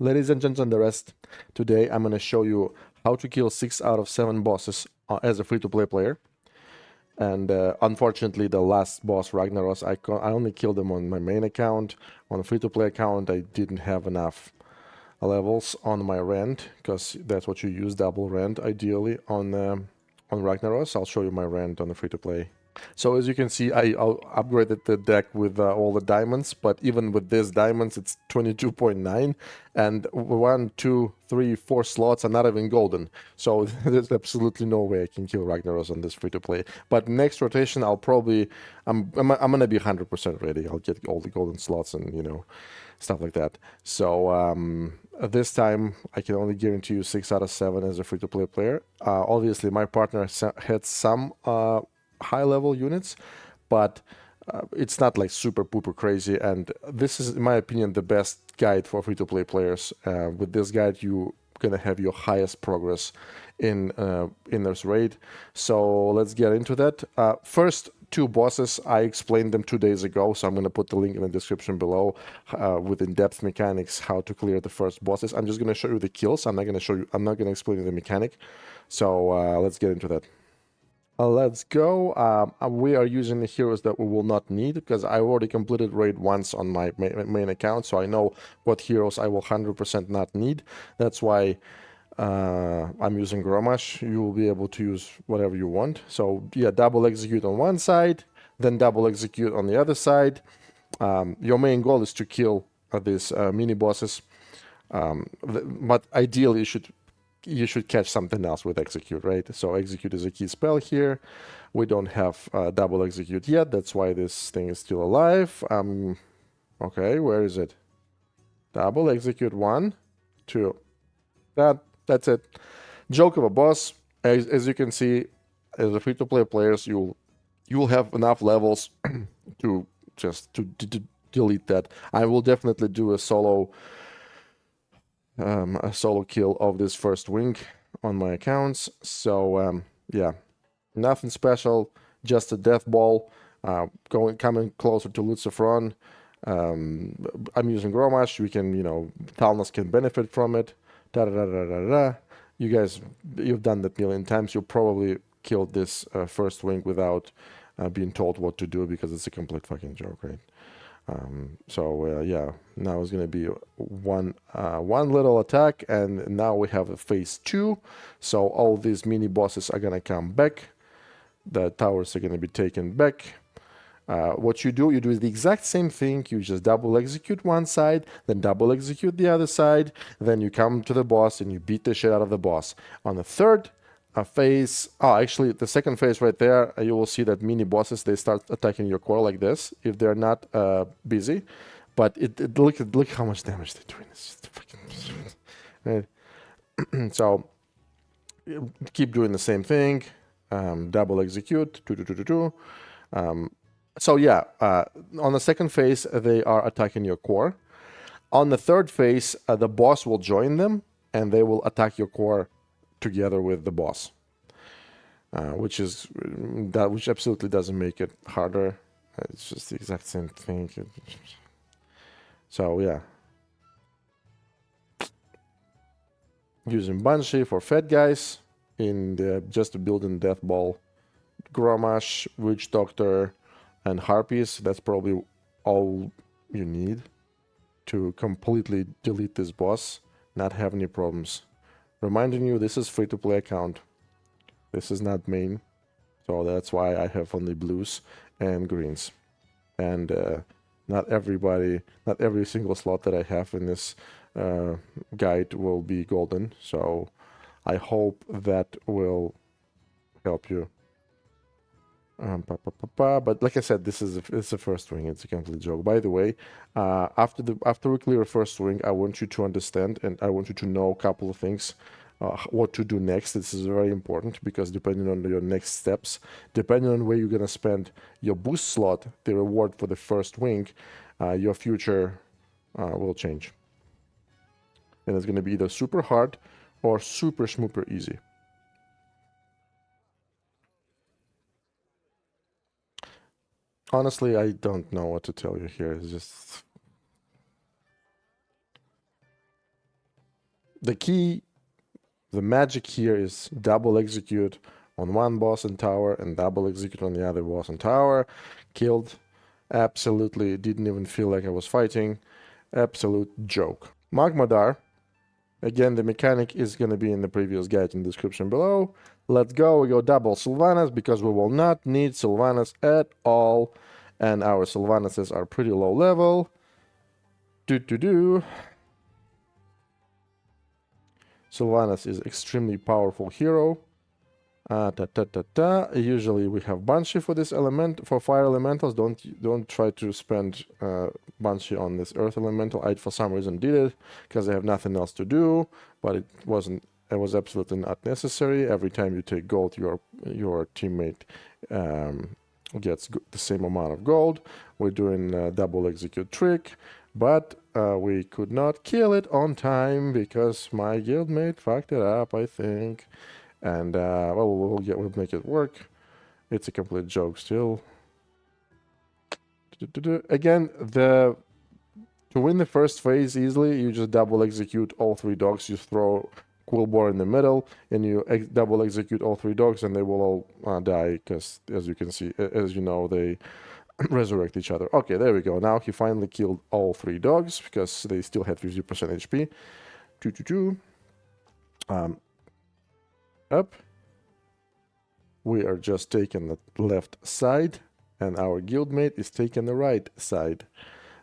Ladies and gentlemen, the rest, today I'm going to show you how to kill 6 out of 7 bosses as a free-to-play player. And unfortunately, the last boss, Ragnaros, I only killed him on my main account. On a free-to-play account, I didn't have enough levels on my rend, because that's what you use, double rend, ideally, on Ragnaros. I'll show you my rend on the free-to-play. So as you can see, I upgraded the deck with all the diamonds, but even with these diamonds, it's 22.9, and 1, 2, 3, 4 slots are not even golden. So there's absolutely no way I can kill Ragnaros on this free-to-play. But next rotation, I'll probably, I'm gonna be 100% ready. I'll get all the golden slots and, you know, stuff like that. So this time, I can only guarantee you 6 out of 7 as a free-to-play player. Obviously, my partner had some high-level units, but it's not like super pooper crazy. And this is, in my opinion, the best guide for free-to-play players. With this guide, you're gonna have your highest progress in this raid. So let's get into that. First 2 bosses, I explained them 2 days ago, so I'm going to put the link in the description below with in-depth mechanics, how to clear the first bosses. I'm just going to show you the kills. I'm not going to explain the mechanic. So let's get into that. Let's go. We are using the heroes that we will not need, because I already completed raid once on my main account, so I know what heroes I will 100% not need. That's why I'm using Golemagg. You will be able to use whatever you want. So yeah, double execute on one side, then double execute on the other side. Your main goal is to kill these mini bosses, but ideally you should catch something else with execute, right? So execute is a key spell here. We don't have double execute yet. That's why this thing is still alive. Okay, where is it? Double execute 1, 2. That's it. Joke of a boss. As you can see, as a free-to-play players, you'll have enough levels to just to delete that. I will definitely do a solo kill of this first wing on my accounts. So yeah, nothing special, just a death ball. Coming closer to Lucifron. I'm using Golemagg. We can, you know, Talnos can benefit from it. Da da da da da da. You guys, you've done that a million times. You'll probably kill this first wing without being told what to do, because it's a complete fucking joke, right? So yeah, now it's gonna be one little attack, and now we have a phase 2. So all these mini bosses are gonna come back. The towers are gonna be taken back. What you do the exact same thing. You just double execute one side, then double execute the other side. Then you come to the boss and you beat the shit out of the boss. On the third phase, actually the second phase right there, you will see that mini bosses, they start attacking your core like this if they're not busy. But look how much damage they're doing. It's just fucking right. So keep doing the same thing. Double execute. So yeah, on the second phase, they are attacking your core. On the third phase, the boss will join them, and they will attack your core together with the boss, which absolutely doesn't make it harder. It's just the exact same thing. So yeah, using Banshee for fed guys just to build in Death Ball, Golemagg, Witch Doctor, and Harpies. That's probably all you need to completely delete this boss, not have any problems. Reminding you, this is free-to-play account. This is not main, so that's why I have only blues and greens. And not every single slot that I have in this guide will be golden. So I hope that will help you. But like I said, it's the first wing. It's a complete joke. By the way, after we clear first wing, I want you to understand, and I want you to know a couple of things. What to do next. This is very important, because depending on your next steps, depending on where you're gonna spend your boost slot, the reward for the first wing, your future will change, and it's gonna be either super hard or super schmooper easy. Honestly, I don't know what to tell you here. It's just The key, the magic here is double execute on one boss and tower and double execute on the other boss and tower. Killed. Absolutely didn't even feel like I was fighting. Absolute joke. Magmadar. Again, the mechanic is going to be in the previous guide in the description below. Let's go. We go double Sylvanas because we will not need Sylvanas at all. And our Sylvanases are pretty low level. Sylvanas is extremely powerful hero. Usually we have Banshee for this element, for fire elementals. Don't try to spend Banshee on this earth elemental. I for some reason did it because I have nothing else to do, but it was absolutely not necessary. Every time you take gold, your teammate gets the same amount of gold. We're doing a double execute trick, but we could not kill it on time because my guildmate fucked it up, I think. And well, we'll make it work. It's a complete joke still. Again, to win the first phase easily, you just double execute all 3 dogs. You throw Quillbore in the middle, and you double execute all 3 dogs, and they will all die because, as you can see, as you know, they resurrect each other. Okay, there we go. Now he finally killed all 3 dogs because they still had 50% HP. Up. We are just taking the left side, and our guildmate is taking the right side.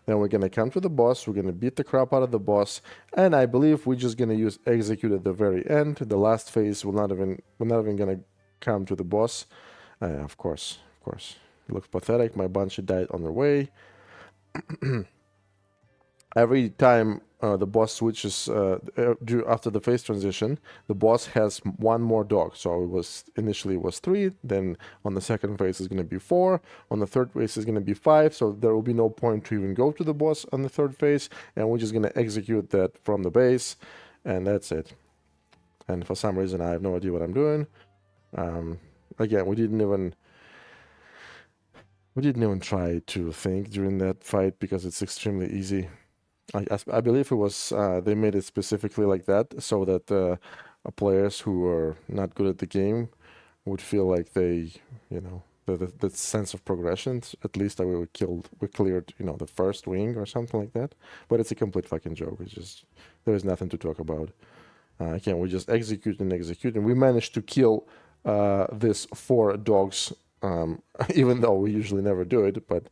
Then we're gonna come to the boss. We're gonna beat the crap out of the boss, and I believe we're just gonna use execute at the very end. The last phase we're not even gonna come to the boss. Of course, it looks pathetic. My Banshee died on the way. Every time the boss switches after the phase transition, the boss has 1 more dog. So initially it was 3, then on the second phase is going to be 4, on the third phase is going to be 5. So there will be no point to even go to the boss on the third phase, and we're just going to execute that from the base, and that's it. And for some reason I have no idea what I'm doing. Again, we didn't even try to think during that fight because it's extremely easy. I believe it was they made it specifically like that so that players who are not good at the game would feel like they, the sense of progression. At least we cleared, the first wing or something like that. But it's a complete fucking joke. It's just there is nothing to talk about. Again, we just execute, and we managed to kill this 4 dogs. Even though we usually never do it, but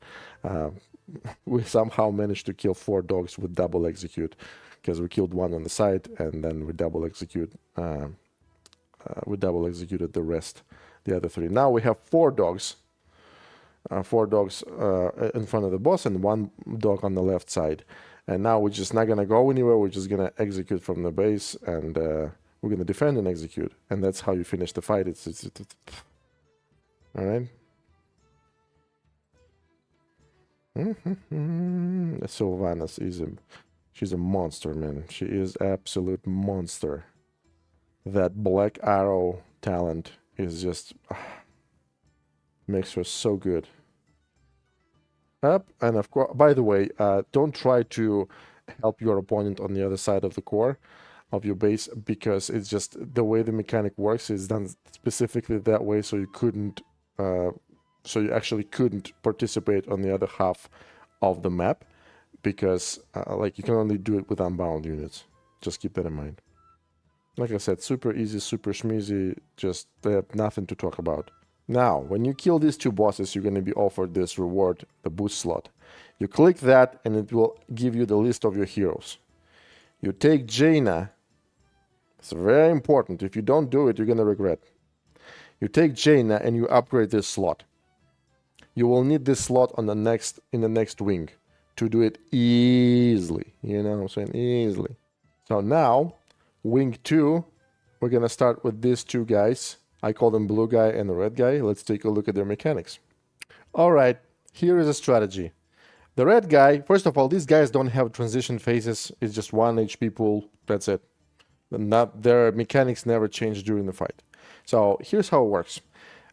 we somehow managed to kill 4 dogs with double execute because we killed 1 on the side and then we double executed the other 3. Now we have 4 dogs, in front of the boss and 1 dog on the left side. And now we're just not gonna go anywhere. We're just gonna execute from the base, and we're gonna defend and execute, and that's how you finish the fight. It's all right. Sylvanas she's a monster, man. She is absolute monster. That black arrow talent is just makes her so good. Up, and of course, by the way, don't try to help your opponent on the other side of the core of your base because it's just the way the mechanic works is done specifically that way, so you couldn't. So you actually couldn't participate on the other half of the map because like you can only do it with unbound units. Just keep that in mind. Like I said, super easy, super schmeezy, just nothing to talk about. Now, when you kill these 2 bosses, you're going to be offered this reward, the boost slot. You click that and it will give you the list of your heroes. You take Jaina. It's very important. If you don't do it, you're going to regret. You take Jaina and you upgrade this slot. You will need this slot in the next wing to do it easily. You know what I'm saying? Easily. So now, wing 2, we're going to start with these 2 guys. I call them blue guy and the red guy. Let's take a look at their mechanics. All right, here is a strategy. The red guy, first of all, these guys don't have transition phases. It's just 1 HP pool. That's it. Their mechanics never change during the fight. So here's how it works.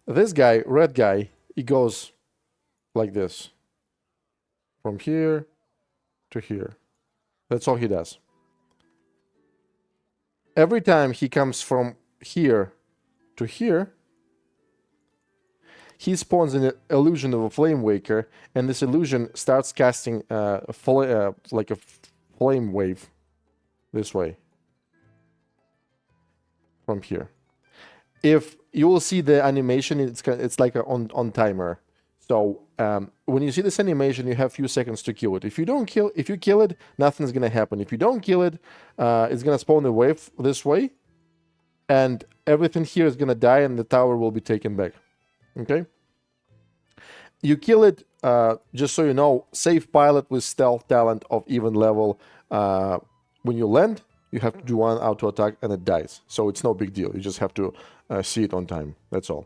This guy, red guy, he goes like this. From here to here. That's all he does. every time he comes from here to here, he spawns an illusion of a Flame Waker, and this illusion starts casting like a flame wave this way from here. If you will see the animation, it's like a on timer. So when you see this animation, you have a few seconds to kill it. If you kill it, nothing's gonna happen. If you don't kill it, it's gonna spawn a wave this way, and everything here is gonna die, and the tower will be taken back. Okay. You kill it, just so you know, safe pilot with stealth talent of even level. When you land, you have to do one auto attack and it dies. So it's no big deal. You just have to see it on time. That's all.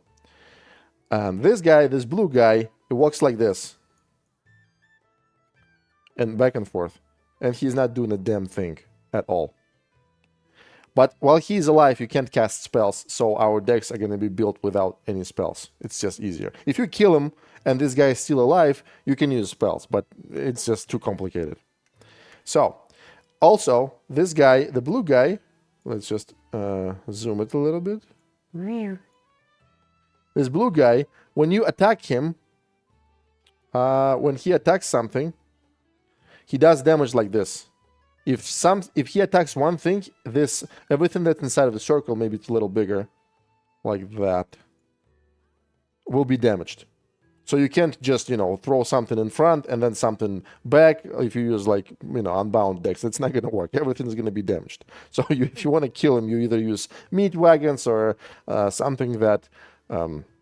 This guy, this blue guy, it walks like this. And back and forth. And he's not doing a damn thing at all. But while he's alive, you can't cast spells, so our decks are going to be built without any spells. It's just easier. If you kill him and this guy is still alive, you can use spells, but it's just too complicated. So, also, this guy, the blue guy, let's just zoom it a little bit. This blue guy, when you attack him, when he attacks something, he does damage like this. If he attacks one thing, everything that's inside of the circle, maybe it's a little bigger, like that, will be damaged. So you can't just, throw something in front and then something back. If you use unbound decks, it's not gonna work. Everything's gonna be damaged. So if you want to kill him, you either use meat wagons or something that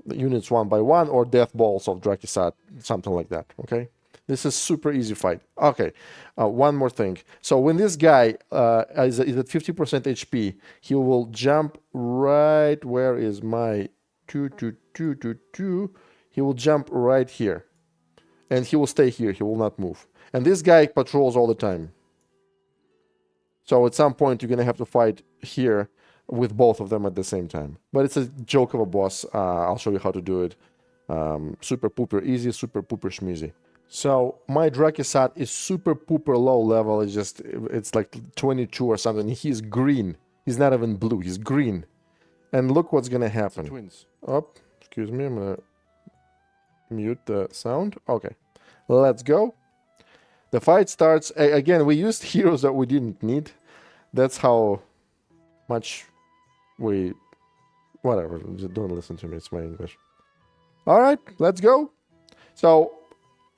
units one by one, or death balls of Drakisat, something like that. Okay. This is super easy fight. Okay, one more thing. So when this guy is at 50% HP, he will jump right. Where is my 2? He will jump right here, and he will stay here. He will not move. And this guy patrols all the time. So at some point you're gonna have to fight here with both of them at the same time. But it's a joke of a boss. I'll show you how to do it. Super pooper easy, super pooper schmeezy. So my Drakisat is super pooper low level. It's like 22 or something. He's green. He's not even blue. He's green. And look what's gonna happen. Twins. Oh, excuse me. I'm gonna mute the sound. Okay, let's go. The fight starts. Again, we used heroes that we didn't need. That's how much we... Whatever. Just don't listen to me. It's my English. All right, let's go. So...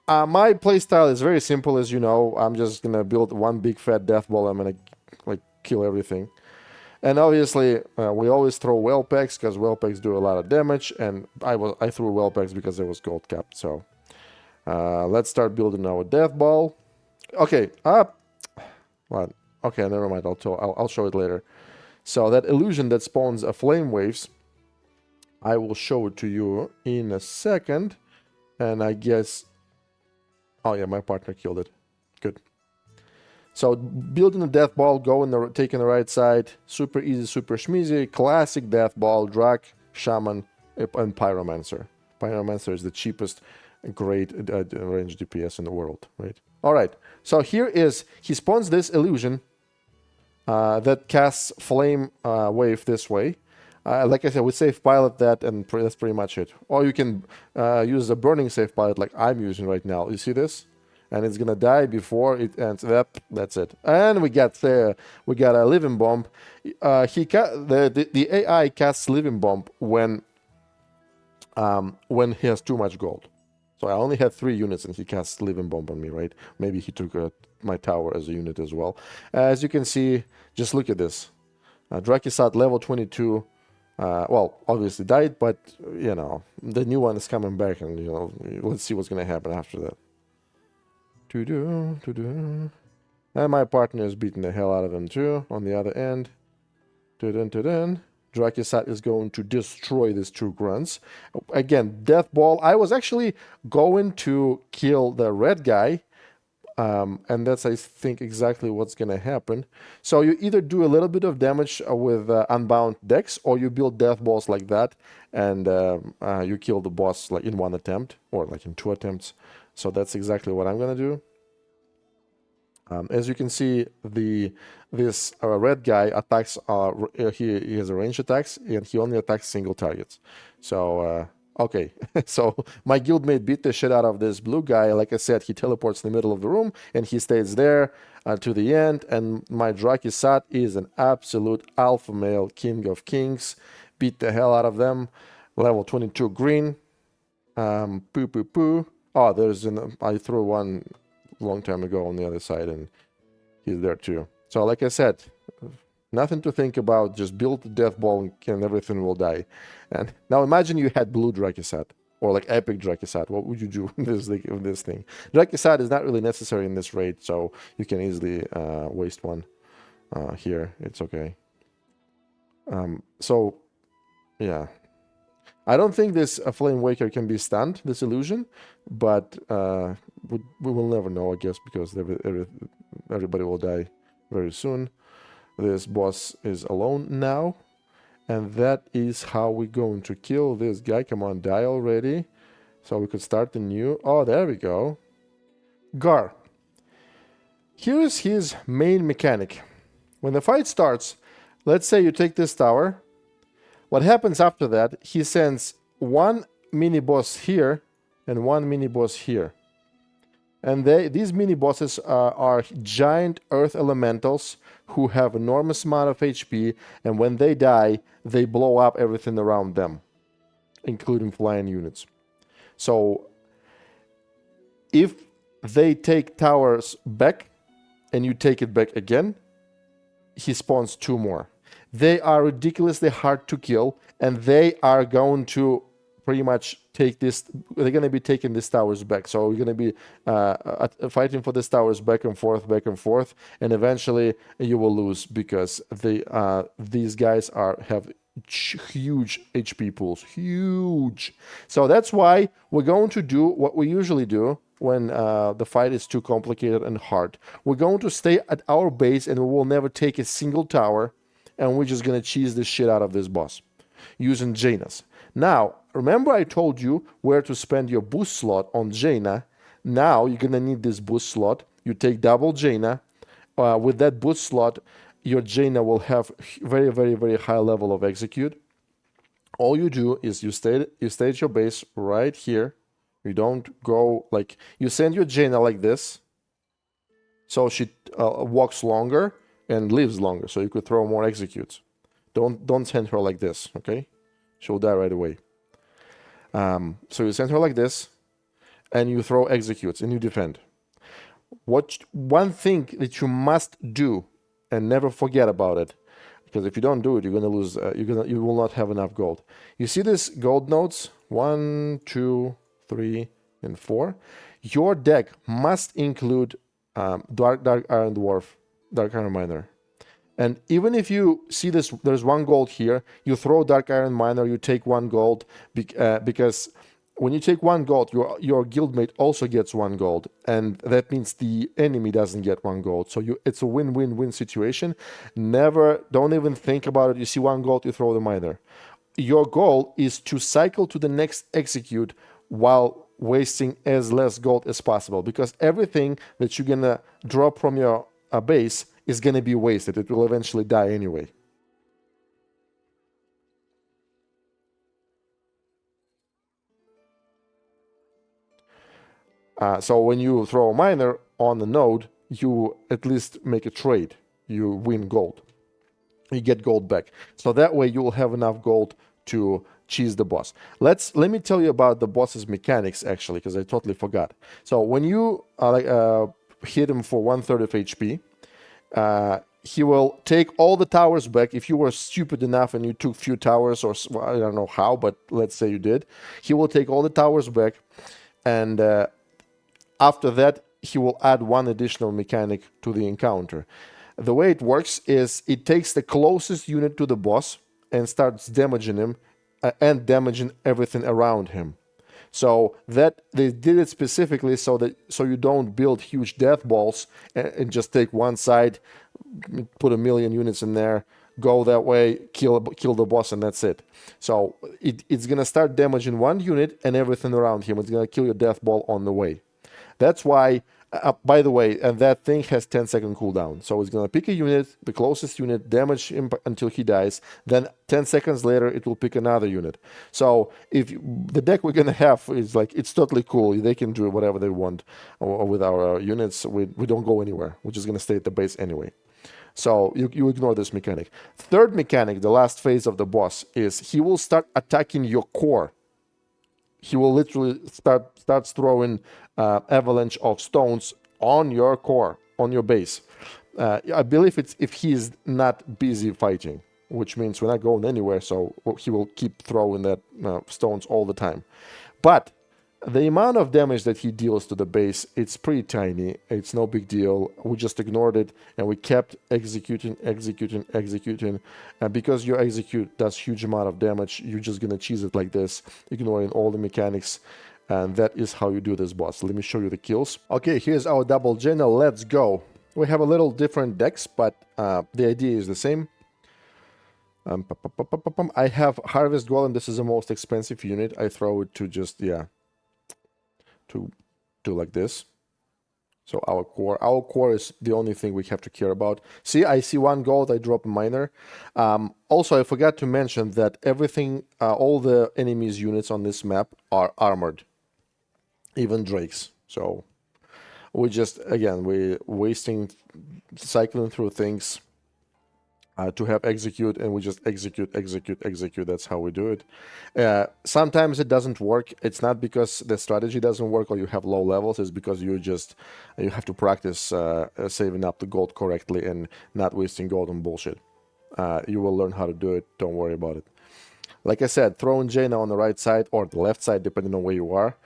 my playstyle is very simple, as you know. I'm just gonna build one big fat death ball. I'm gonna kill everything. And obviously, we always throw well packs because well packs do a lot of damage. And I threw well packs because there was gold capped. So let's start building our death ball. Okay, what? Okay, never mind. I'll show it later. So that illusion that spawns a flame waves, I will show it to you in a second. And I guess... Oh yeah, my partner killed it. Good. So building a death ball, taking the right side, super easy, super schmeezy, classic death ball, Drak, Shaman, and Pyromancer. Pyromancer is the cheapest great range DPS in the world, right? All right. So he spawns this illusion that casts flame wave this way. Like I said, we safe pilot that, and that's pretty much it. Or you can use a burning safe pilot like I'm using right now. You see this? And it's gonna die before it ends. Yep, that's it. And we got a living bomb. The AI casts living bomb when he has too much gold. So I only had 3 units, and he casts living bomb on me, right? Maybe he took my tower as a unit as well. As you can see, just look at this. Drakisat level 22. Well, obviously died, but the new one is coming back, and let's see what's gonna happen after that. And my partner is beating the hell out of him too on the other end. Drakisat is going to destroy these 2 grunts. Again, death ball. I was actually going to kill the red guy. And that's, I think, exactly what's going to happen. So you either do a little bit of damage with unbound decks, or you build death balls like that, and you kill the boss in 1 attempt, or in 2 attempts. So that's exactly what I'm going to do. As you can see, this red guy attacks. He has a range attacks, and he only attacks single targets. So okay, so my guildmate beat the shit out of this blue guy. Like I said, he teleports in the middle of the room, and he stays there to the end. And my Drakisat is an absolute alpha male, king of kings. Beat the hell out of them. Level 22 green. Poo poo poo. Oh, I threw one long time ago on the other side, and he's there too. So like I said, nothing to think about. Just build the death ball and everything will die. And now imagine you had blue Drakisat or like epic Drakisat. What would you do with this thing? Drakisat is not really necessary in this raid, so you can easily waste one here. It's okay. So yeah, I don't think this Flame Waker can be stunned, this illusion, but we will never know, I guess, because everybody will die very soon. This boss is alone now, and that is how we're going to kill this guy. Come on, die already. So we could start the new... Oh, there we go. Garr. Here is his main mechanic. When the fight starts, let's say you take this tower. What happens after that, he sends one mini-boss here and one mini-boss here. And these mini-bosses are giant earth elementals who have enormous amount of HP, and when they die, they blow up everything around them, including flying units. So, if they take towers back, and you take it back again, he spawns two more. They are ridiculously hard to kill, and they are going to pretty much take this. They're going to be taking these towers back. So we're going to be fighting for these towers back and forth, and eventually you will lose because these guys have huge HP pools, huge. So that's why we're going to do what we usually do when the fight is too complicated and hard. We're going to stay at our base, and we will never take a single tower. And we're just going to cheese the shit out of this boss using Gehennas. Now, remember I told you where to spend your boost slot on Jaina. Now, you're going to need this boost slot. You take double Jaina. With that boost slot, your Jaina will have very, very, very high level of execute. All you do is you stay at your base right here. You don't go like... You send your Jaina like this. So she walks longer and lives longer, so you could throw more executes. Don't send her like this, okay? She'll die right away. So you send her like this, and you throw executes, and you defend. One thing that you must do, and never forget about it, because if you don't do it, you're gonna lose. You will not have enough gold. You see these gold nodes? 1, 2, 3, and 4. Your deck must include Dark Iron Dwarf, Dark Iron Miner. And even if you see this, there's 1 gold here, you throw Dark Iron Miner, you take 1 gold, because when you take 1 gold, your guildmate also gets 1 gold, and that means the enemy doesn't get 1 gold. So it's a win-win-win situation. Don't even think about it. You see 1 gold, you throw the miner. Your goal is to cycle to the next execute while wasting as less gold as possible, because everything that you're gonna drop from your base is going to be wasted. It will eventually die anyway. So when you throw a miner on the node, you at least make a trade. You win gold. You get gold back. So that way you will have enough gold to cheese the boss. Let me tell you about the boss's mechanics, actually, because I totally forgot. So when you hit him for 1/3 of HP, he will take all the towers back. If you were stupid enough and you took few towers, or I don't know how, but let's say you did, he will take all the towers back, and after that, he will add 1 additional mechanic to the encounter. The way it works is it takes the closest unit to the boss and starts damaging him and damaging everything around him. So that they did it specifically so you don't build huge death balls and just take one side, put 1,000,000 units in there, go that way, kill the boss, and that's it. So it's gonna start damaging 1 unit and everything around him. It's gonna kill your death ball on the way. That's why By the way, and that thing has 10-second cooldown. So it's going to pick a unit, the closest unit, damage him until he dies. Then 10 seconds later, it will pick another unit. So if the deck we're going to have is like, it's totally cool. They can do whatever they want with our units. We don't go anywhere. We're just going to stay at the base anyway. So you ignore this mechanic. Third mechanic, the last phase of the boss, is he will start attacking your core. He will literally starts throwing avalanche of stones on your core, on your base. I believe it's if he's not busy fighting, which means we're not going anywhere, so he will keep throwing that stones all the time. But the amount of damage that he deals to the base, it's pretty tiny. It's no big deal. We just ignored it, and we kept executing. And because your execute does huge amount of damage, you're just going to cheese it like this, ignoring all the mechanics. And that is how you do this boss. Let me show you the kills. Okay, here's our double Gehenna. Let's go. We have a little different decks, but the idea is the same. I have Harvest Golem. This is the most expensive unit. I throw it to just, to do like this. So our core is the only thing we have to care about. See, I see 1 gold, I drop a miner. Also, I forgot to mention that everything, all the enemies units on this map are armored, even drakes. So we just, again, we're wasting, cycling through things to have execute, and we just execute. That's how we do it. Sometimes it doesn't work. It's not because the strategy doesn't work or you have low levels. It's because you have to practice saving up the gold correctly and not wasting gold on bullshit. You will learn how to do it. Don't worry about it. Like I said, throwing Gehenna on the right side or the left side, depending on where you are.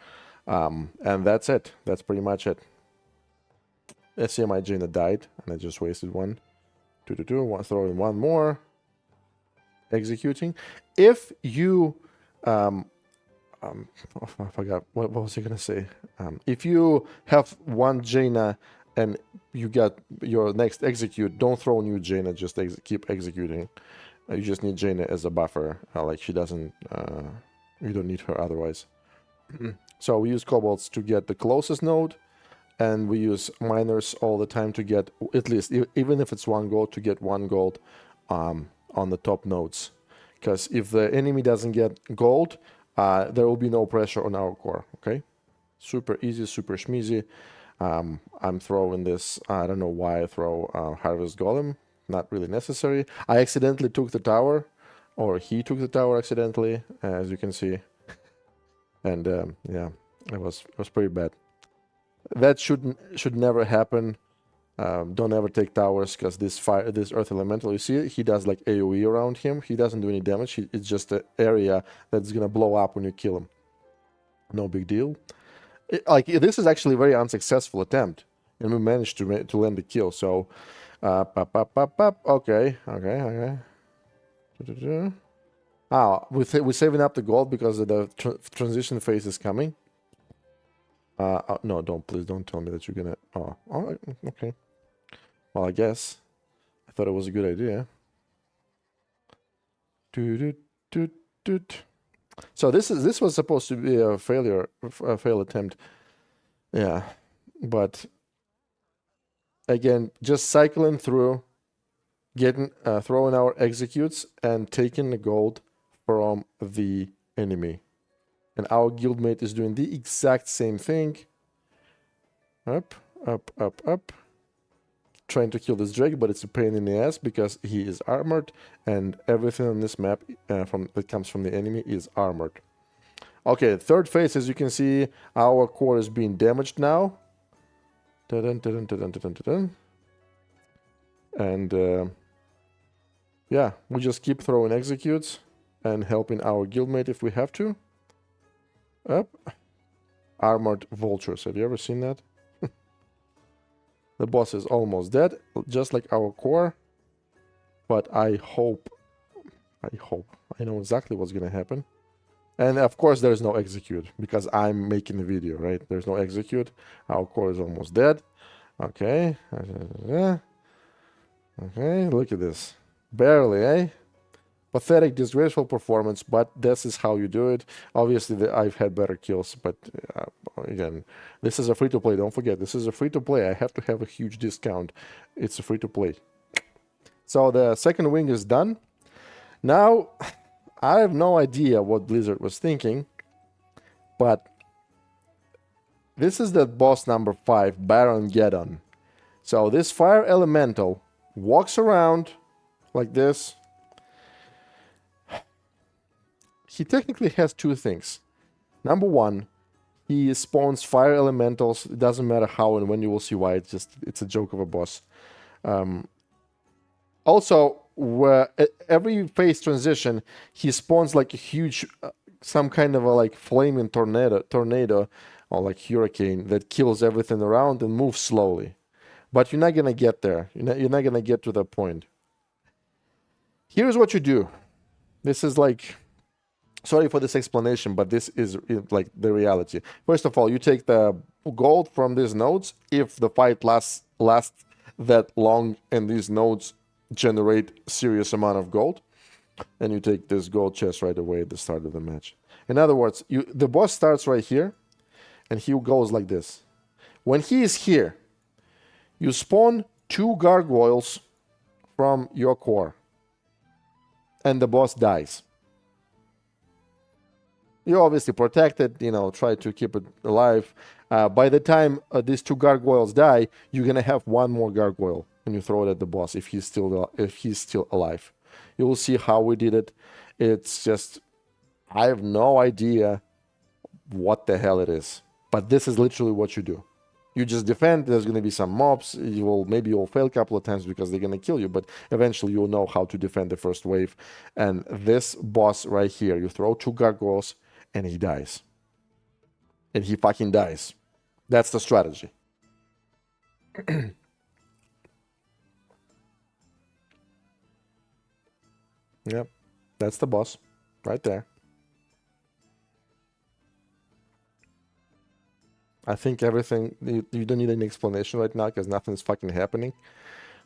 And that's it. That's pretty much it. Let's see, my Gehenna died, and I just wasted one. Throwing one more, executing. If you I forgot what was I gonna say. If you have one Gehenna and you got your next execute, don't throw new Gehenna, just keep executing. You just need Gehenna as a buffer, like she doesn't, you don't need her otherwise. So we use kobolds to get the closest node, and we use miners all the time to get, at least, even if it's 1 gold, to get 1 gold on the top nodes. Because if the enemy doesn't get gold, there will be no pressure on our core, okay? Super easy, super schmeezy. I'm throwing this, I don't know why I throw Harvest Golem, not really necessary. I accidentally took the tower, or he took the tower accidentally, as you can see. And yeah, it was pretty bad. That should never happen. Don't ever take towers, because this earth elemental, you see, he does like AoE around him. He doesn't do any damage. It's just an area that's gonna blow up when you kill him. No big deal. This is actually a very unsuccessful attempt, and we managed to land the kill. So, okay. We're saving up the gold because of the transition phase is coming. No, please don't tell me that you're gonna. Oh, okay. Well, I guess I thought it was a good idea. So this was supposed to be a fail attempt. Yeah, but again, just cycling through, getting throwing our executes and taking the gold from the enemy. And our guildmate is doing the exact same thing. Up. Trying to kill this drake, but it's a pain in the ass because he is armored, and everything on this map that comes from the enemy is armored. Okay, third phase, as you can see, our core is being damaged now. And yeah, we just keep throwing executes and helping our guildmate if we have to. Up. Armored vultures. Have you ever seen that? The boss is almost dead, just like our core. But I hope, I know exactly what's gonna happen. And of course there's no execute, because I'm making the video, right? There's no execute. Our core is almost dead. Okay. Okay, look at this. Barely, eh? Pathetic, disgraceful performance, but this is how you do it. Obviously, I've had better kills, but again, this is a free-to-play. Don't forget, this is a free-to-play. I have to have a huge discount. It's a free-to-play. So the second wing is done. Now, I have no idea what Blizzard was thinking, but this is the boss number 5, Baron Geddon. So this fire elemental walks around like this. He technically has two things. Number one, he spawns fire elementals. It doesn't matter how and when, you will see why. It's a joke of a boss. Also, every phase transition, he spawns like a huge, some kind of a like flaming tornado or like hurricane that kills everything around and moves slowly. But you're not gonna get there. You're not gonna get to that point. Here's what you do. This is like, sorry for this explanation, but this is like the reality. First of all, you take the gold from these nodes. If the fight lasts that long and these nodes generate serious amount of gold, and you take this gold chest right away at the start of the match. In other words, the boss starts right here, and he goes like this. When he is here, you spawn 2 gargoyles from your core, and the boss dies. You obviously protect it, try to keep it alive. By the time these 2 gargoyles die, you're gonna have 1 more gargoyle when you throw it at the boss if he's still alive. You will see how we did it. It's just, I have no idea what the hell it is, but this is literally what you do. You just defend. There's going to be some mobs. Maybe you'll fail a couple of times because they're going to kill you, but eventually you'll know how to defend the first wave. And this boss right here, you throw 2 gargoyles and he dies. And he fucking dies. That's the strategy. Yep, that's the boss right there. I think everything, you don't need any explanation right now because nothing's fucking happening.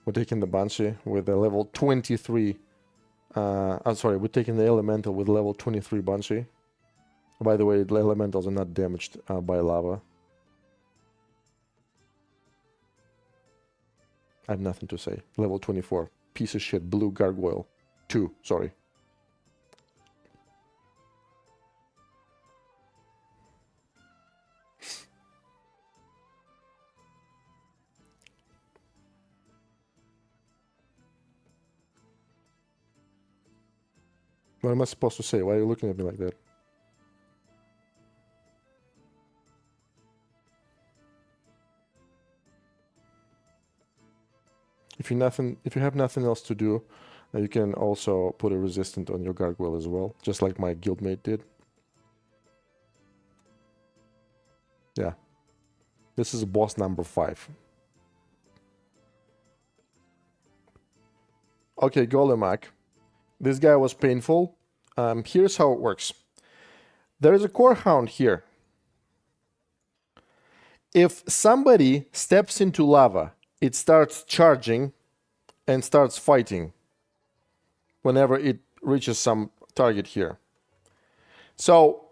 We're taking the Banshee with a level 23. I'm sorry, we're taking the Elemental with level 23 Banshee. By the way, the Elementals are not damaged by lava. I have nothing to say. Level 24. Piece of shit. Blue Gargoyle. 2, sorry. What am I supposed to say? Why are you looking at me like that? If you have nothing else to do, you can also put a resistant on your gargoyle as well, just like my guildmate did. Yeah. This is boss number 5. Okay, Golemagg. This guy was painful. Here's how it works. There is a core hound here. If somebody steps into lava, it starts charging and starts fighting whenever it reaches some target here. So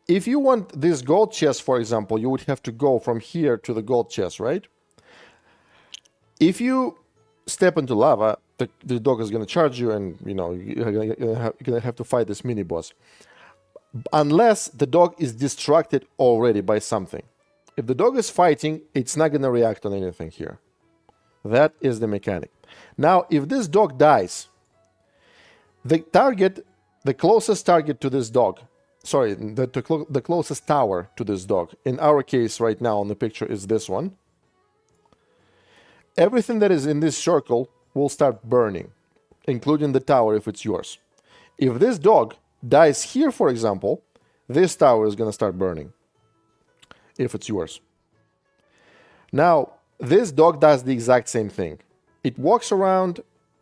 if you want this gold chest, for example, you would have to go from here to the gold chest, right? If you step into lava, the dog is going to charge you, and you're going to have to fight this mini boss. Unless the dog is distracted already by something. If the dog is fighting, it's not going to react on anything here. That is the mechanic. Now, if this dog dies, the closest target to this dog, sorry, the closest tower to this dog, in our case right now on the picture is this one. Everything that is in this circle will start burning, including the tower if it's yours. If this dog dies here, for example, this tower is going to start burning, if it's yours. Now, this dog does the exact same thing. It walks around,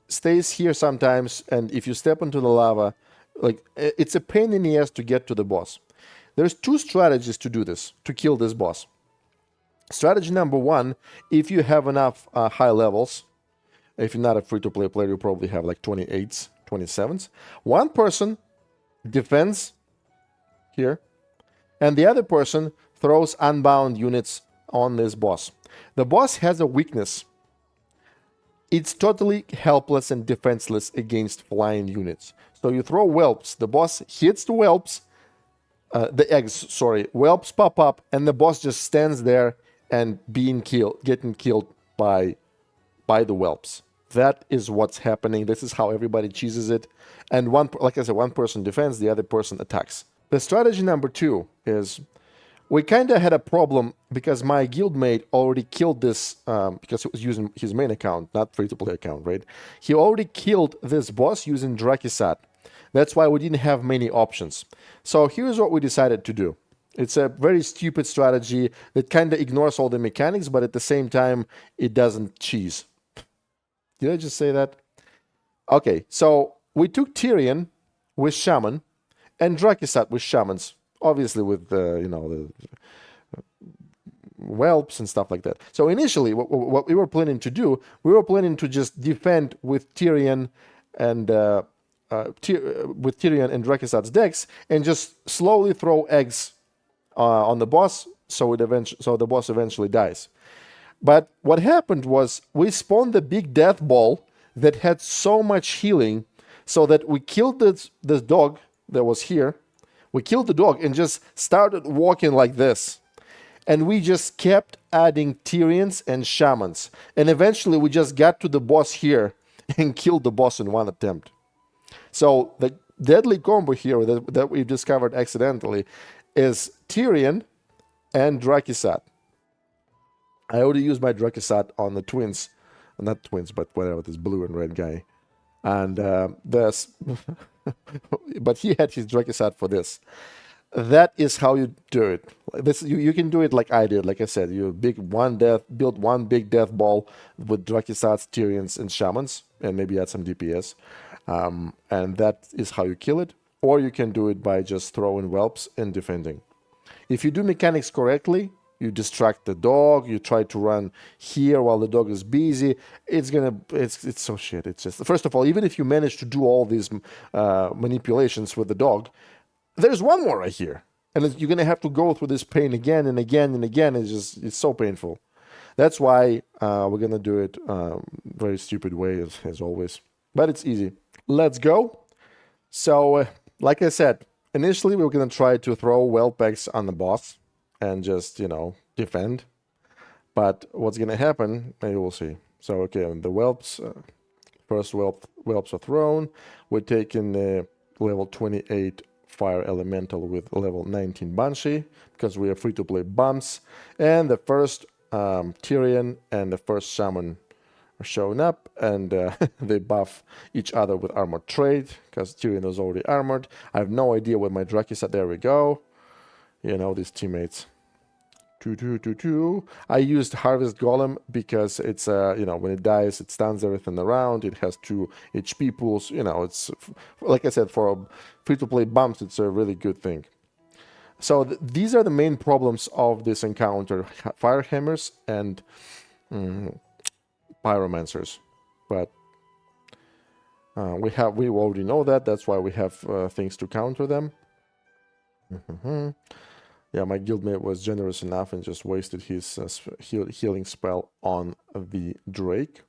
stays here sometimes, and if you step into the lava, it's a pain in the ass to get to the boss. There's 2 strategies to do this, to kill this boss. Strategy number 1, if you have enough high levels, if you're not a free-to-play player, you probably have like 28s, 27s. One person defends here, and the other person throws unbound units on this boss. The boss has a weakness. It's totally helpless and defenseless against flying units. So you throw whelps, the boss hits the whelps, the eggs, sorry, whelps pop up, and the boss just stands there and getting killed by the whelps. That is what's happening. This is how everybody cheeses it. And like I said, one person defends, the other person attacks. The strategy number 2 is we kind of had a problem because my guildmate already killed this, because he was using his main account, not free-to-play account, right? He already killed this boss using Drakisat. That's why we didn't have many options. So here's what we decided to do. It's a very stupid strategy that kind of ignores all the mechanics, but at the same time, it doesn't cheese. Did I just say that? Okay, so we took Tyrion with Shaman and Drakisat with Shamans. Obviously with the whelps and stuff like that. So initially, what we were planning to do, we were planning to just defend with Tyrion and Drakisat's decks, and just slowly throw eggs on the boss, so the boss eventually dies. But what happened was we spawned the big death ball that had so much healing, so that we killed this dog that was here. We killed the dog and just started walking like this. And we just kept adding Tyrions and Shamans. And eventually we just got to the boss here and killed the boss in one attempt. So the deadly combo here that we discovered accidentally is Tyrion and Drakisat. I already used my Drakisat on the twins. Not twins, but whatever, this blue and red guy. And but he had his Drakisat for this. That is how you do it. You can do it like I did. Like I said, you build one big death ball with Drakisats, Tyrions, and Shamans, and maybe add some DPS. And that is how you kill it. Or you can do it by just throwing whelps and defending. If you do mechanics correctly, you distract the dog, you try to run here while the dog is busy, it's so shit. It's just, first of all, even if you manage to do all these manipulations with the dog, there's one more right here. And you're going to have to go through this pain again and again and again. It's so painful. That's why we're going to do it very stupid way, as always. But it's easy. Let's go. So, like I said, initially we were going to try to throw whelp eggs on the boss and just, defend. But what's going to happen, maybe we'll see. So, okay, the whelps, first whelps are thrown. We're taking the level 28 Fire Elemental with level 19 Banshee, because we are free-to-play bumps. And the first Tyrion and the first Shaman are showing up, and they buff each other with armored trait, because Tyrion is already armored. I have no idea where my Drakisat, there we go. These teammates. 2. I used Harvest Golem because it's when it dies, it stuns everything around. It has 2 HP pools. It's like I said, for free-to-play bumps, it's a really good thing. So these are the main problems of this encounter: fire hammers and pyromancers. But we already know that. That's why we have things to counter them. Yeah, my guildmate was generous enough and just wasted his healing spell on the Drake.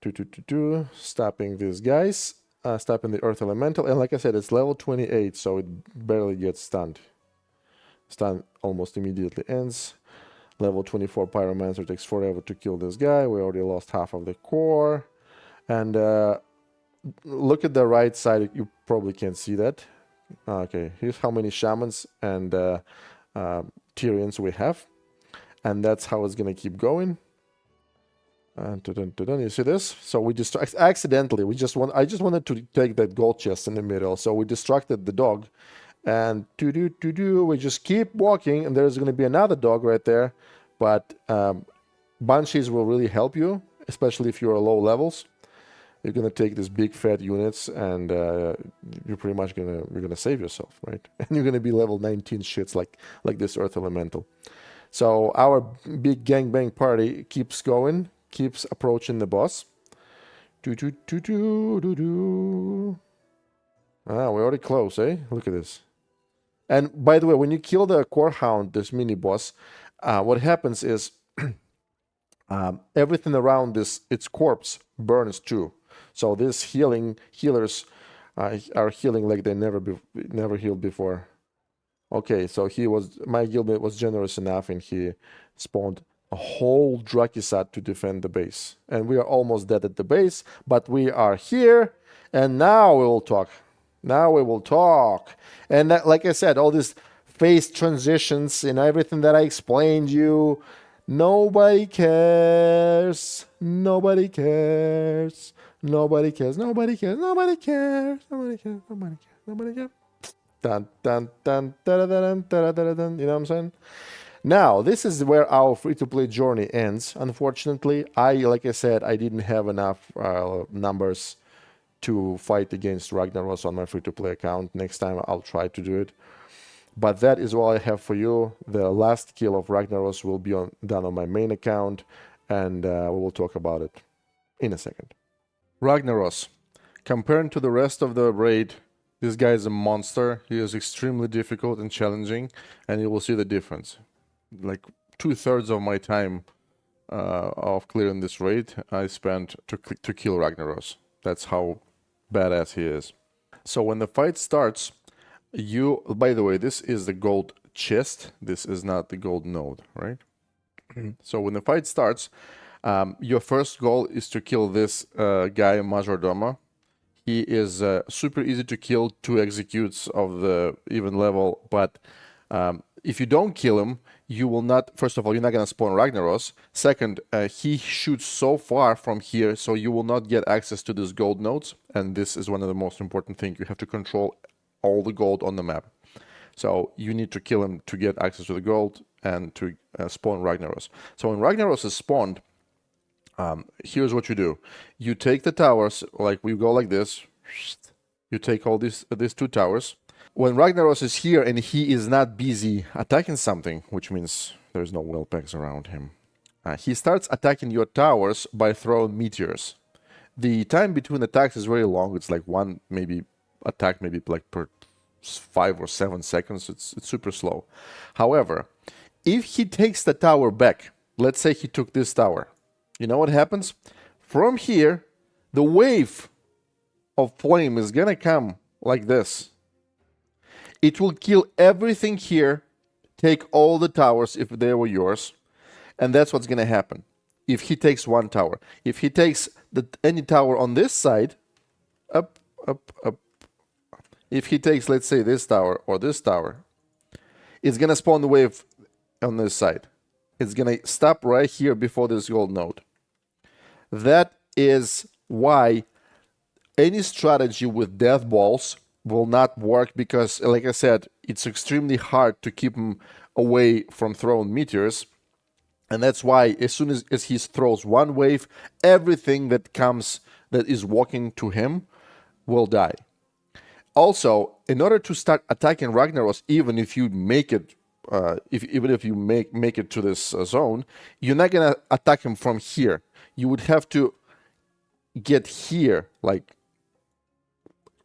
2. Stopping these guys. Stopping the Earth Elemental. And like I said, it's level 28, so it barely gets stunned. Stun almost immediately ends. Level 24 Pyromancer takes forever to kill this guy. We already lost half of the core. And look at the right side. You probably can't see that. Okay, here's how many Shamans and Tyrions we have. And that's how it's going to keep going. And you see this? So we just accidentally, I just wanted to take that gold chest in the middle. So we distracted the dog. And we just keep walking, and there's going to be another dog right there. But Banshees will really help you, especially if you're low levels. You're going to take these big fat units, and you're pretty much you're gonna save yourself, right? And you're going to be level 19 shits like this Earth Elemental. So our big gangbang party keeps going, keeps approaching the boss. Do, do, do, do, do, do. Ah, we're already close, eh? Look at this. And by the way, when you kill the core hound, this mini boss, what happens is everything around its corpse burns too. So these healers are healing like they never healed before. Okay, so my guildmate was generous enough, and he spawned a whole Drakisat to defend the base. And we are almost dead at the base, but we are here, and now we will talk. Now we will talk. And that, like I said, all these phase transitions and everything that I explained you, nobody cares. Nobody cares. Nobody cares. Nobody cares. Nobody cares. Nobody cares. Nobody cares. Nobody cares. Dun, dun, dun, dun, dun, dun, dun, dun, you know what I'm saying? Now, this is where our free-to-play journey ends. Unfortunately, like I said, I didn't have enough numbers to fight against Ragnaros on my free-to-play account. Next time, I'll try to do it. But that is all I have for you. The last kill of Ragnaros will be done on my main account, and we will talk about it in a second. Ragnaros. Compared to the rest of the raid, this guy is a monster. He is extremely difficult and challenging, and you will see the difference. Like 2/3 of my time of clearing this raid, I spent to kill Ragnaros. That's how badass he is. So when the fight starts, by the way, this is the gold chest. This is not the gold node, right? So when the fight starts, your first goal is to kill this guy, Majordoma. He is super easy to kill, 2 executes of the even level, but if you don't kill him, you will not, first of all, you're not going to spawn Ragnaros. Second, he shoots so far from here, so you will not get access to these gold nodes, and this is one of the most important things. You have to control all the gold on the map. So you need to kill him to get access to the gold and to spawn Ragnaros. So when Ragnaros is spawned, here's what you do. You take the towers, like we go like this. You take all these 2 towers. When Ragnaros is here and he is not busy attacking something, which means there's no well packs around him, he starts attacking your towers by throwing meteors. The time between attacks is very long. It's like one attack like per 5 or 7 seconds. It's super slow. However, if he takes the tower back, let's say he took this tower, you know what happens? From here, the wave of flame is gonna come like this. It will kill everything here, take all the towers if they were yours, and that's what's gonna happen if he takes one tower. If he takes any tower on this side, up, up, up. If he takes, let's say, this tower or this tower, it's gonna spawn the wave on this side. It's gonna stop right here before this gold node. That is why any strategy with death balls will not work, because, like I said, it's extremely hard to keep him away from throwing meteors. And that's why as soon as he throws one wave, everything that is walking to him will die. Also, in order to start attacking Ragnaros, even if you make it, even if you make it to this zone, you're not gonna attack him from here. You would have to get here, like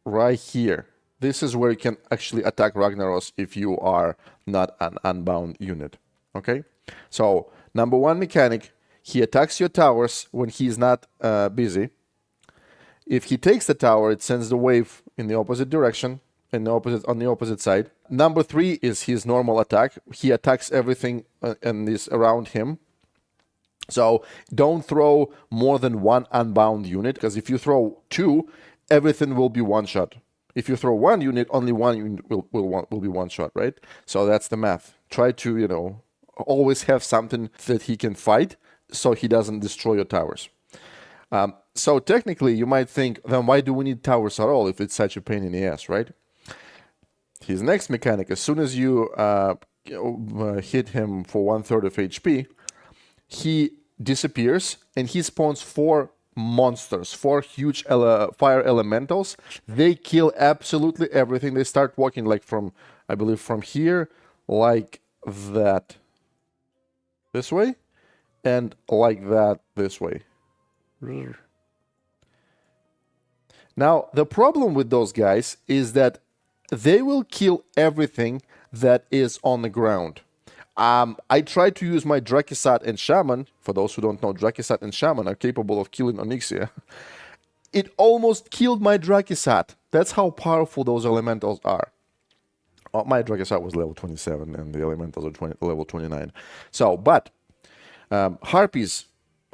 right here. This is where you can actually attack Ragnaros if you are not an unbound unit. Okay? So, number 1 mechanic, he attacks your towers when he's not busy. If he takes the tower, it sends the wave in the opposite direction, on the opposite side. Number 3 is his normal attack. He attacks everything and is around him. So don't throw more than 1 unbound unit, because if you throw 2, everything will be one shot. If you throw 1 unit, only 1 unit will be one shot, right? So that's the math. Try to, always have something that he can fight so he doesn't destroy your towers. So technically, you might think, then why do we need towers at all if it's such a pain in the ass, right? His next mechanic, as soon as you hit him for 1/3 of HP, he disappears and he spawns 4 monsters, 4 huge fire elementals. They kill absolutely everything. They start walking like I believe from here, like that, this way, and like that, this way. Now, the problem with those guys is that they will kill everything that is on the ground. I tried to use my Drakisat and Shaman. For those who don't know, Drakisat and Shaman are capable of killing Onyxia. It almost killed my Drakisat. That's how powerful those elementals are. My Drakisat was level 27 and the elementals are level 29. So, but Harpies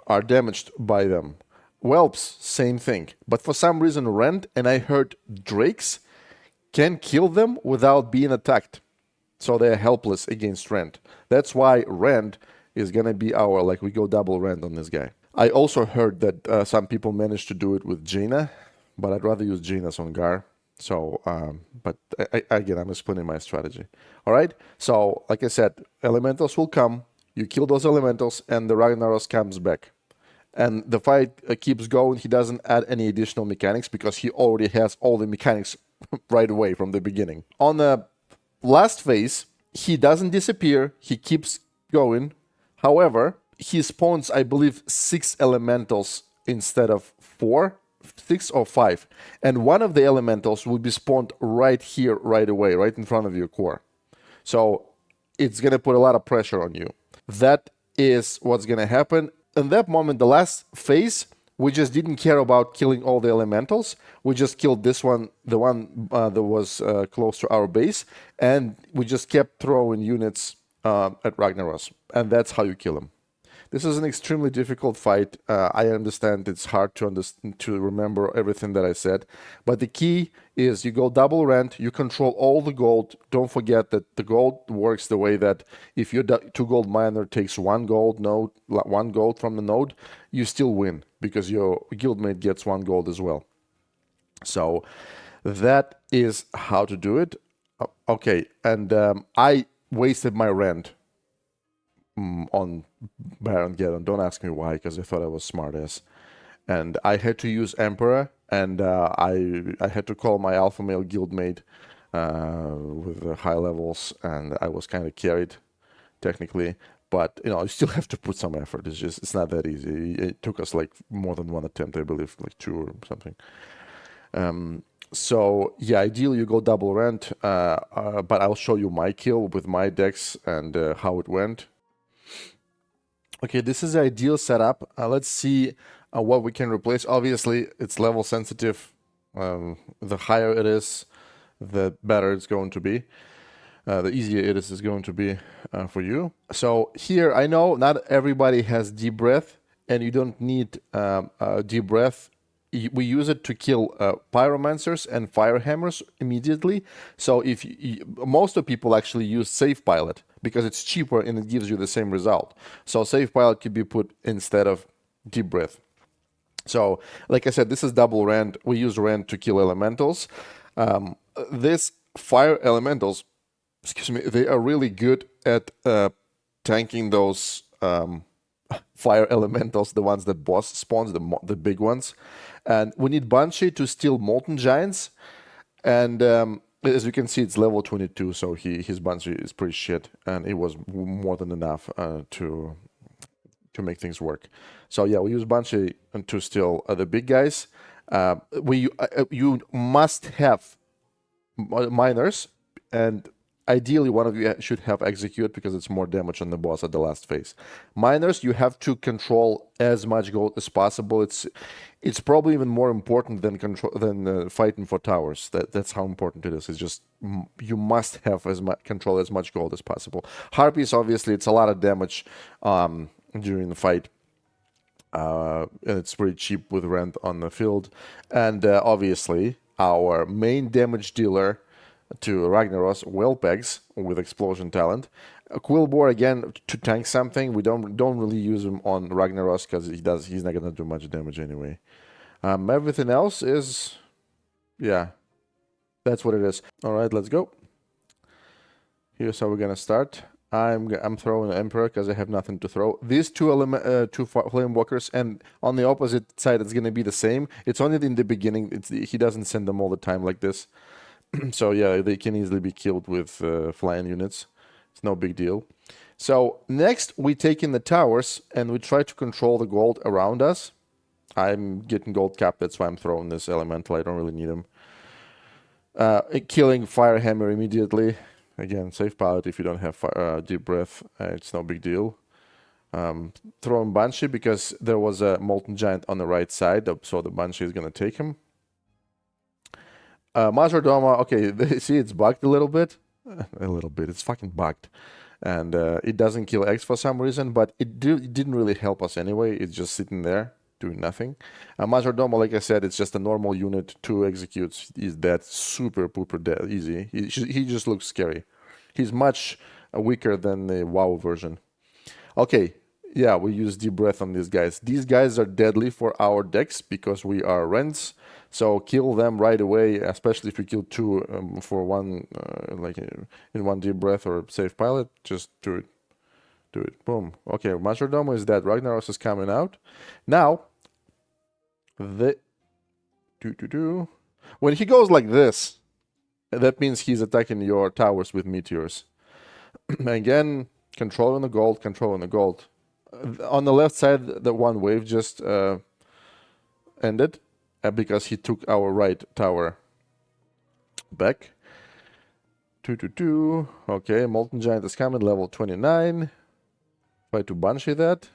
are damaged by them. Whelps, same thing. But for some reason, Rend, and I heard Drakes, can kill them without being attacked. So they're helpless against Rend. That's why Rend is going to be our, like, we go double Rend on this guy. I also heard that some people managed to do it with Jaina, but I'd rather use Jaina's on Garr. So, but again, I'm explaining my strategy. All right? So, like I said, elementals will come, you kill those elementals, and the Ragnaros comes back. And the fight keeps going. He doesn't add any additional mechanics because he already has all the mechanics right away from the beginning. On the last phase, he doesn't disappear. He keeps going. However, he spawns, I believe, 6 elementals instead of 4, 6 or 5. And one of the elementals will be spawned right here, right away, right in front of your core. So it's going to put a lot of pressure on you. That is what's going to happen. In that moment, the last phase, we just didn't care about killing all the elementals. We just killed this one, the one that was close to our base, and we just kept throwing units at Ragnaros, and that's how you kill him. This is an extremely difficult fight. I understand it's hard to remember everything that I said, but the key is you go double Rend, you control all the gold. Don't forget that the gold works the way that if your 2 gold miner takes 1 gold node, 1 gold from the node, you still win because your guildmate gets 1 gold as well. So that is how to do it. Okay, and I wasted my Rend on Baron Geddon. Don't ask me why, because I thought I was smart ass. And I had to use Emperor, and I had to call my alpha male guildmate with the high levels, and I was kind of carried technically. But you know, you still have to put some effort. It's not that easy. It took us like more than 1 attempt, I believe, like 2 or something. So yeah, ideally you go double Rend, but I'll show you my kill with my decks and how it went. Okay, this is the ideal setup. Let's see what we can replace. Obviously, it's level sensitive. The higher it is, the better it's going to be. The easier it is going to be for you. So here, I know not everybody has deep breath, and you don't need deep breath. We use it to kill pyromancers and firehammers immediately. So if most of people actually use Safe Pilot because it's cheaper and it gives you the same result. So Safe Pilot could be put instead of Deep Breath. So like I said, this is double Rend. We use Rend to kill elementals. This fire elementals, excuse me, they are really good at tanking those fire elementals, the ones that boss spawns, the big ones. And we need Banshee to steal Molten Giants. And as you can see, it's level 22, so his Banshee is pretty shit. And it was more than enough to make things work. So yeah, we use Banshee to steal the big guys. You must have miners, and ideally one of you should have Execute because it's more damage on the boss at the last phase. Miners, you have to control as much gold as possible. It's probably even more important than fighting for towers. That's how important it is. It's just you must have control as much gold as possible. Harpies, obviously, it's a lot of damage during the fight. And it's pretty cheap with Rend on the field. And obviously, our main damage dealer to Ragnaros, Whelpegs with explosion talent. Quillbore again to tank something. We don't really use him on Ragnaros because he's not gonna do much damage anyway. Everything else is, yeah, that's what it is. All right, let's go. Here's how we're gonna start. I'm throwing Emperor because I have nothing to throw. These two Flamewalkers, and on the opposite side it's gonna be the same. It's only in the beginning. He doesn't send them all the time like this. So yeah, they can easily be killed with flying units. It's no big deal. So next we take in the towers and we try to control the gold around us. I'm getting gold cap, that's why I'm throwing this elemental. I don't really need him. Killing Firehammer immediately. Again, safe pilot if you don't have deep breath. It's no big deal. Throwing Banshee because there was a Molten Giant on the right side, so the Banshee is going to take him. Majordoma, okay, see it's bugged a little bit. A little bit, it's fucking bugged. And it doesn't kill X for some reason, but it didn't really help us anyway. It's just sitting there doing nothing. Majordoma, like I said, it's just a normal unit. 2 executes. Is that super pooper dead easy. He just looks scary. He's much weaker than the WoW version. Okay, yeah, we use deep breath on these guys. These guys are deadly for our decks because we are Rents. So kill them right away, especially if you kill 2 for one, like in one deep breath or safe pilot. Just do it. Do it. Boom. Okay, Majordomo is dead. Ragnaros is coming out. Now, when he goes like this, that means he's attacking your towers with meteors. Again, controlling the gold, controlling the gold. On the left side, the one wave just ended. Because he took our right tower back. 2. Okay, Molten Giant is coming, level 29. Try to Banshee that.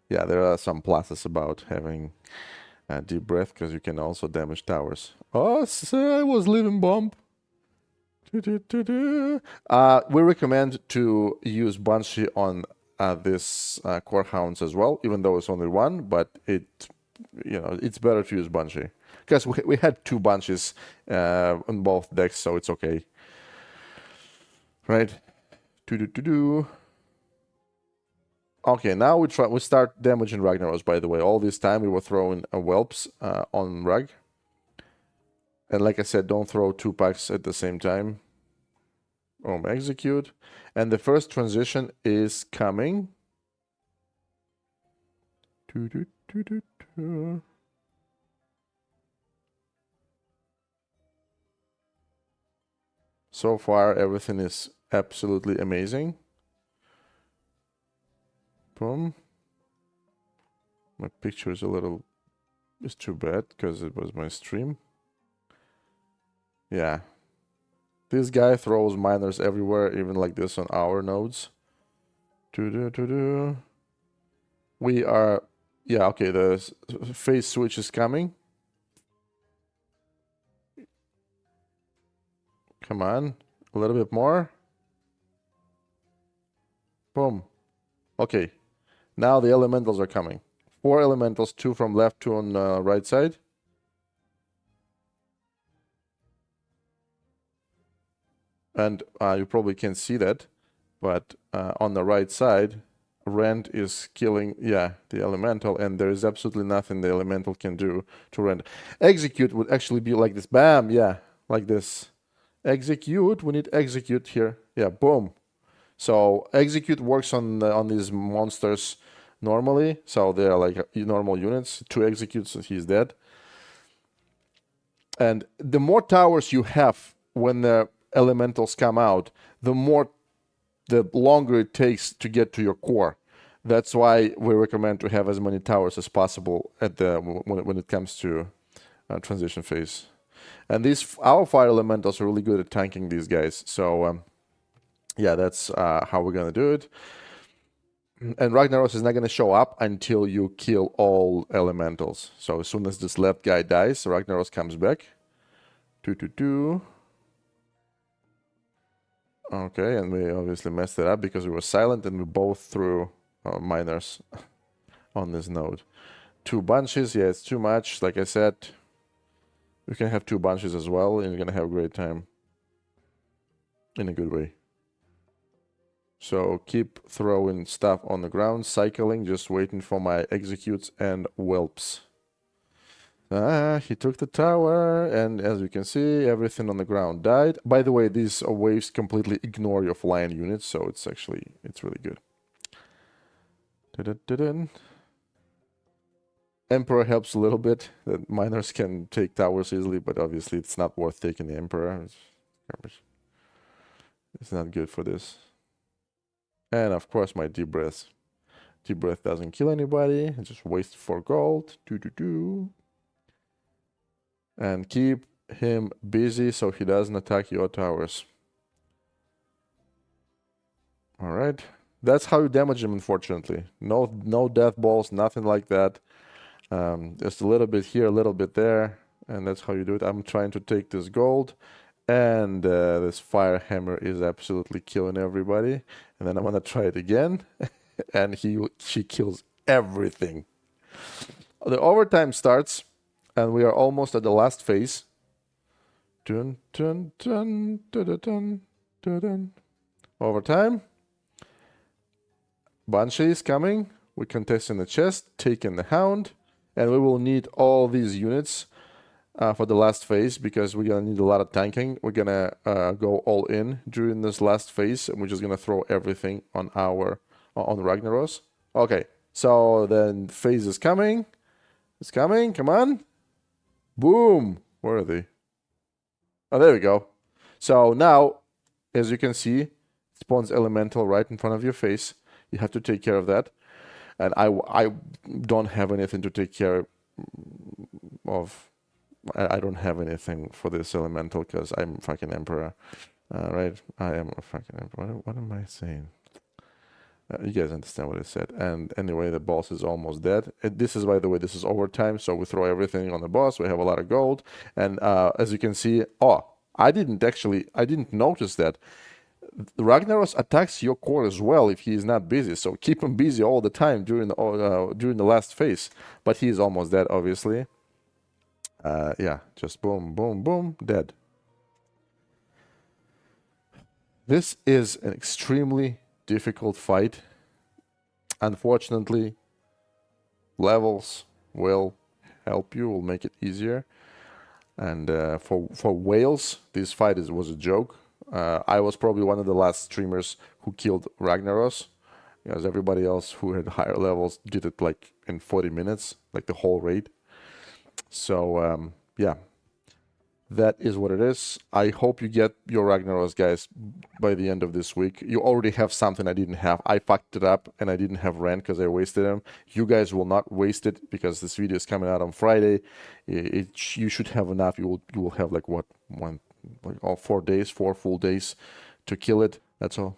Yeah, there are some pluses about having deep breath because you can also damage towers. Oh, I was leaving bomb. We recommend to use Banshee on this Core Hounds as well, even though it's only one, but it's better to use Banshee because we had 2 Banshees on both decks, so it's okay, right? Okay, now we start damaging Ragnaros. By the way, all this time we were throwing whelps on Rag, and like I said, don't throw 2 packs at the same time. Execute, and the first transition is coming. So far, everything is absolutely amazing. Boom. My picture is it's too bad because it was my stream. Yeah. This guy throws miners everywhere, even like this on our nodes. We are... Yeah, okay, the phase switch is coming. Come on, a little bit more. Boom. Okay, now the elementals are coming. 4 elementals, 2 from left, 2 on right side. And you probably can't see that, but on the right side, Rend is killing, the elemental, and there is absolutely nothing the elemental can do to Rend. Execute would actually be like this. Bam, yeah, like this. Execute, we need execute here. Yeah, boom. So execute works on these monsters normally, so they are like normal units. 2 executes, so he's dead. And the more towers you have when the elementals come out, the longer it takes to get to your core. That's why we recommend to have as many towers as possible at when it comes to transition phase. And our fire elementals are really good at tanking these guys. So yeah, that's how we're gonna do it. And Ragnaros is not gonna show up until you kill all elementals. So as soon as this left guy dies, Ragnaros comes back. 2. Okay, and we obviously messed it up because we were silent and we both threw miners on this node. 2 Banshees, yeah, it's too much. Like I said, you can have 2 Banshees as well, and you're gonna have a great time. In a good way. So keep throwing stuff on the ground, cycling, just waiting for my executes and whelps. He took the tower, and as you can see, everything on the ground died. By the way, these waves completely ignore your flying units, so it's really good. Emperor helps a little bit. The miners can take towers easily, but obviously it's not worth taking the Emperor. It's garbage. It's not good for this. And of course my deep breaths. Deep breath doesn't kill anybody. It just waste 4 gold. And keep him busy so he doesn't attack your towers. Alright. That's how you damage him, unfortunately. No death balls, nothing like that. Just a little bit here, a little bit there. And that's how you do it. I'm trying to take this gold. And this fire hammer is absolutely killing everybody. And then I'm gonna try it again. And she kills everything. The overtime starts. And we are almost at the last phase. Dun, dun, dun, dun, dun, dun, dun, dun. Overtime. Banshee is coming. We're contesting the chest, taking the hound. And we will need all these units for the last phase because we're going to need a lot of tanking. We're going to go all in during this last phase. And we're just going to throw everything on Ragnaros. Okay, so then phase is coming. It's coming. Come on. Boom. Where are they? Oh, there we go. So now, as you can see, spawns elemental right in front of your face. You have to take care of that. And I don't have anything to take care of. I don't have anything for this elemental because I'm fucking emperor. Right? I am a fucking emperor. What am I saying? You guys understand what I said. And anyway, the boss is almost dead. This is, by the way, this is overtime. So we throw everything on the boss. We have a lot of gold. And as you can see, I didn't notice that. Ragnaros attacks your core as well if he is not busy. So keep him busy all the time during the last phase. But he is almost dead, obviously. Yeah, just boom, boom, boom, dead. This is an extremely difficult fight. Unfortunately, levels will help you, will make it easier. And for whales, this fight was a joke. I was probably one of the last streamers who killed Ragnaros, because everybody else who had higher levels did it like in 40 minutes, like the whole raid. So yeah, that is what it is. I hope you get your Ragnaros, guys, by the end of this week. You already have something I didn't have. I fucked it up and I didn't have rent because I wasted them. You guys will not waste it because this video is coming out on Friday. You should have enough. You will have like what, 4 days, 4 full days to kill it. That's all.